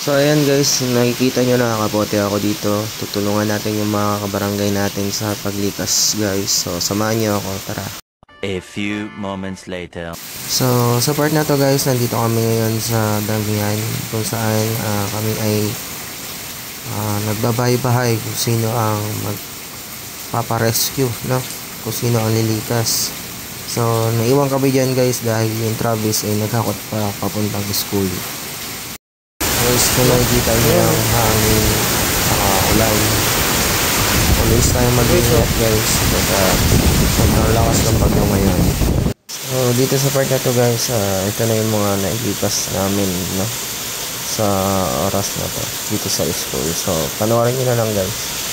So ayan guys, nakikita nyo nakakapote ako dito. Tutulungan natin yung mga kabarangay natin sa paglikas guys. So samahan nyo ako, tara. A few moments later. So sa part na to guys, nandito kami ngayon sa Damian kung saan kami ay nagbabahay-bahay kung sino ang magpaparescue, no? Kung sino ang lilikas. So naiwan kami dyan guys dahil yung Travis ay naghakot pa papuntang school. Guys, kung nakikita nyo ang hangin, ulan, always tayo mag-ingat guys sobrang lakas ng bagyo ngayon. So dito sa part na to guys, ito na yung mga nailipas namin, no, sa oras na to dito sa school. So panoorin nyo na lang guys.